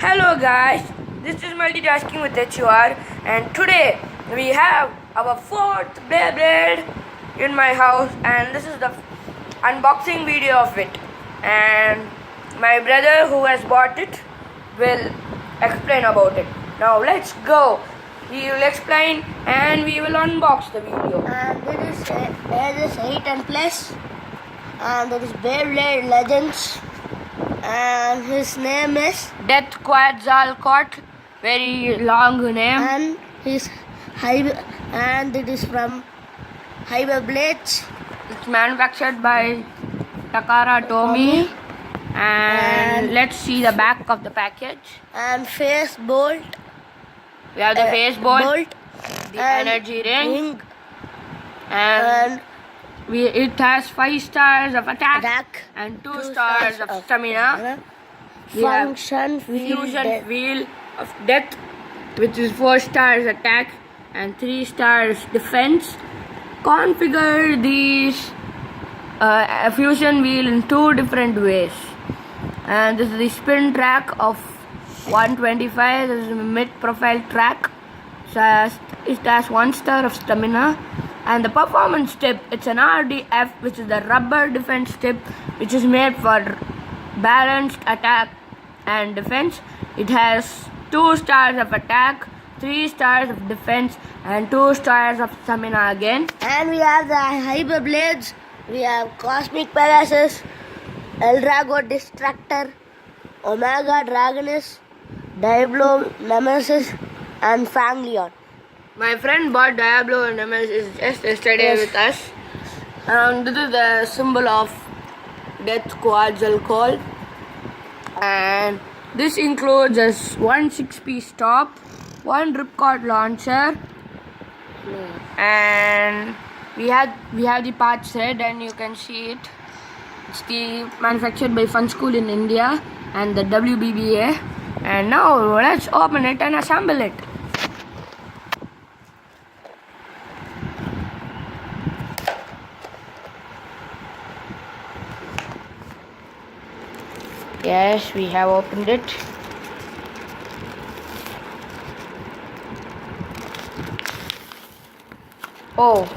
Hello guys, this is Multitasking with HUR and today we have our fourth Beyblade in my house and this is the unboxing video of it, and my brother who has bought it will explain about it. Now let's go. He will explain and we will unbox the video. And there is 8 and plus, and there is Beyblade Legends, and his name is Death Quetzalcoatl, very long name. and his and it is from Hyper Blades. It's manufactured by Takara Tomy. And let's see the back of the package. And Face Bolt. We have the face bolt, the and energy ring, and it has 5 stars of attack, attack, and 2 stars of stamina. We have Function fusion wheel of death, which is 4 stars attack and 3 stars defense. Configure these fusion wheel in 2 different ways. And this is the spin track of 125. This is a mid-profile track. It has 1 star of stamina. And the performance tip, it's an RDF, which is the rubber defense tip, which is made for balanced attack and defense. It has 2 stars of attack, 3 stars of defense, and 2 stars of stamina again. And we have the Hyper Blades. We have Cosmic Pegasus, Eldrago Distractor, Omega Dragoness, Diablo Nemesis, and Fanglion. My friend bought Diablo Nemesis just yesterday with us. And this is the symbol of Death Quetzalcoatl. And this includes a 1 6-piece top, 1 ripcord launcher, and we have the part set, and you can see it. It's manufactured by Fun School in India and the WBBA. And now let's open it and assemble it. Yes, we have opened it. Oh,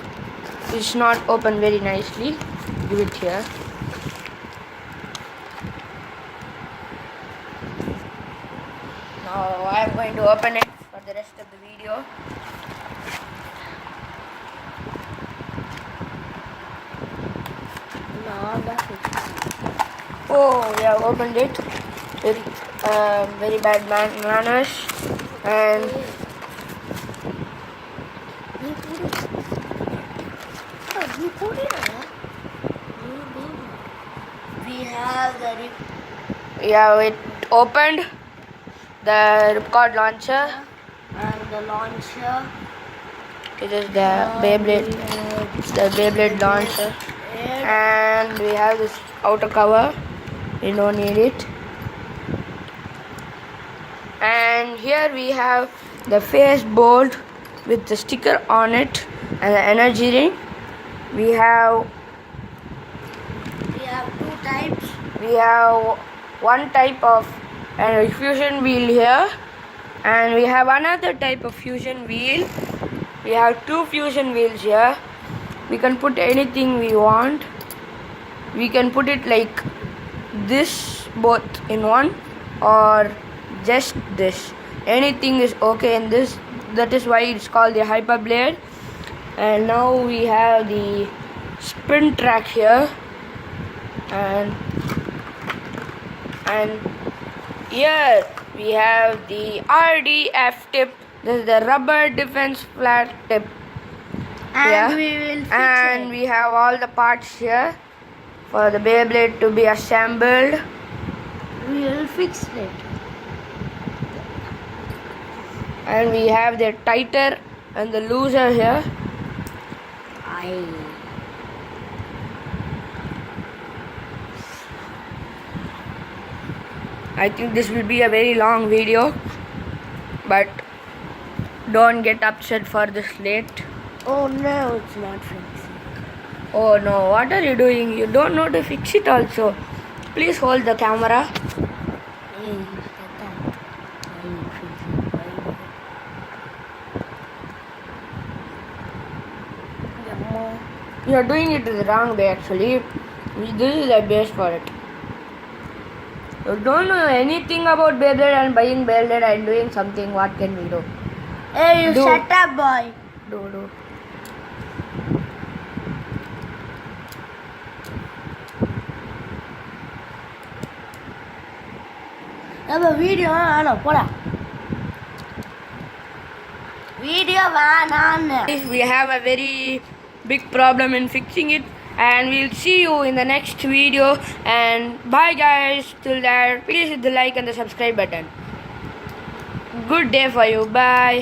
it's not opened very nicely. Give it here. Now I'm going to open it for the rest of the video. Oh, we have opened it with very bad manners, and We have it opened the ripcord launcher. and the launcher. It is the Beyblade. It's the Beyblade launcher, and we have this outer cover. We don't need it. And here we have the face bolt with the sticker on it and the energy ring. We have 2 types. we have 1 type of fusion wheel here, and we have another type of fusion wheel. We have 2 fusion wheels here. We can put anything we want. We can put it like this, both in one, or just this. Anything is okay in this. That is why it's called the Hyper Blade. And now we have the spin track here, and here we have the RDF tip. This is the rubber defense flat tip. And we will fix And it. we have all the parts here for the Beyblade to be assembled. We will fix it. And we have the tighter and the looser here. I think this will be a very long video, but don't get upset for this late. Oh no, it's not fixing. Oh no, what are you doing? You don't know to fix it also. Please hold the camera. You are doing it the wrong way actually. This is the base for it. You don't know anything about Beyblade and buying Beyblade and doing something. What can we do? Hey, you Do. shut up, boy. Do. நம்ம video வேணாம் போடா video வேணான்னு We have a very big problem in fixing it, and we'll see you in the next video. And bye guys. Till there, please hit the like and the subscribe button. Good day for you. Bye.